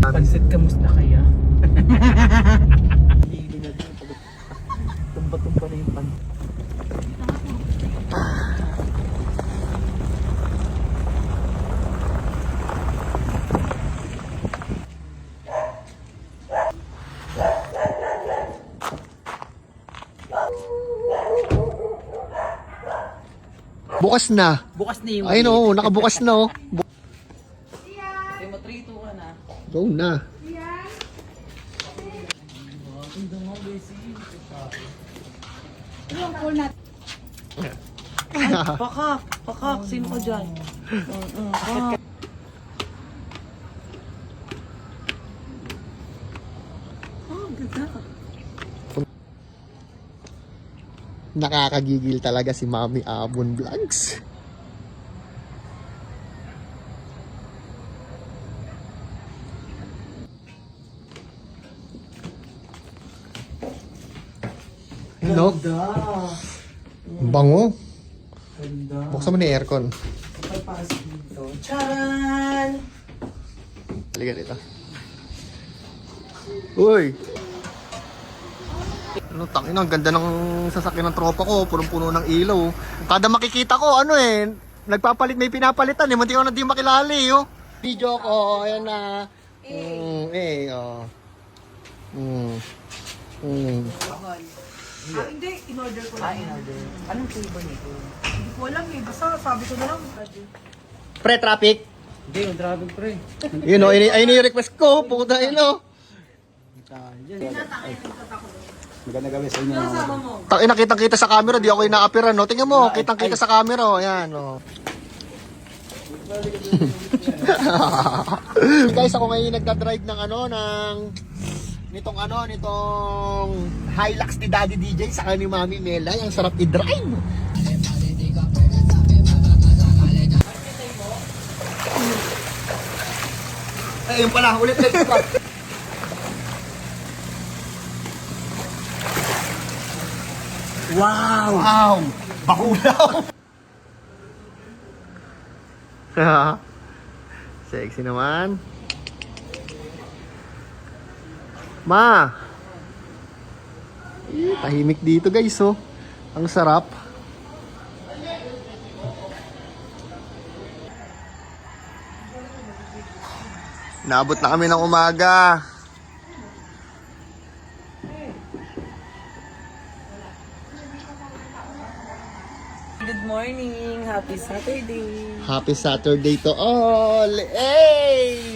Pansit, kamusta kaya? Tumba-tumba na yung pan. Bukas na. Bukas na yung... Ayun oh, nakabukas na oh. Kaya matrito ka na. Go na. Pakak! Pakak! Sino ka dyan? Nakakagigil talaga si Mami Abon Vlogs. No? Bango. Ganda. Buksan mo na yung aircon. Pagparas dito. Charan! Halika dito. Uy! Ano, tangina, ang ganda ng sasakyan ng tropa ko. Punong-puno ng ilaw. Kada makikita ko, ano eh, nagpapalit, may pinapalitan eh. Munti ko na di makilala eh, oh. Video ko, ayan na. Oh. Hindi, in-order ko lang. In-order. Anong flavor nito? Hindi ko alam eh. Basta sabi ko na lang. Pre-traffic. Hindi, yung dragon pre. Yun o, ayun yung request ko. Puta yun o. Maganda gawin sa inyo. Kasama mo. Tangina, kitang-kita sa camera. Di ako inaapiran, no? Tingnan mo, kitang-kita sa camera. O, ayan, o. Guys, ako ngayon nagdadrive ng nitong Hilux ni Daddy DJ sa ni Mami Melay. Ang sarap i-drive. Ayun pala, ulit. Wow! Wow! Bakulaw! Sexy naman. Ma! Tahimik dito guys, oh. Ang sarap. Naabot na kami ng umaga. Good morning. Happy Saturday. Happy Saturday to all! Hey!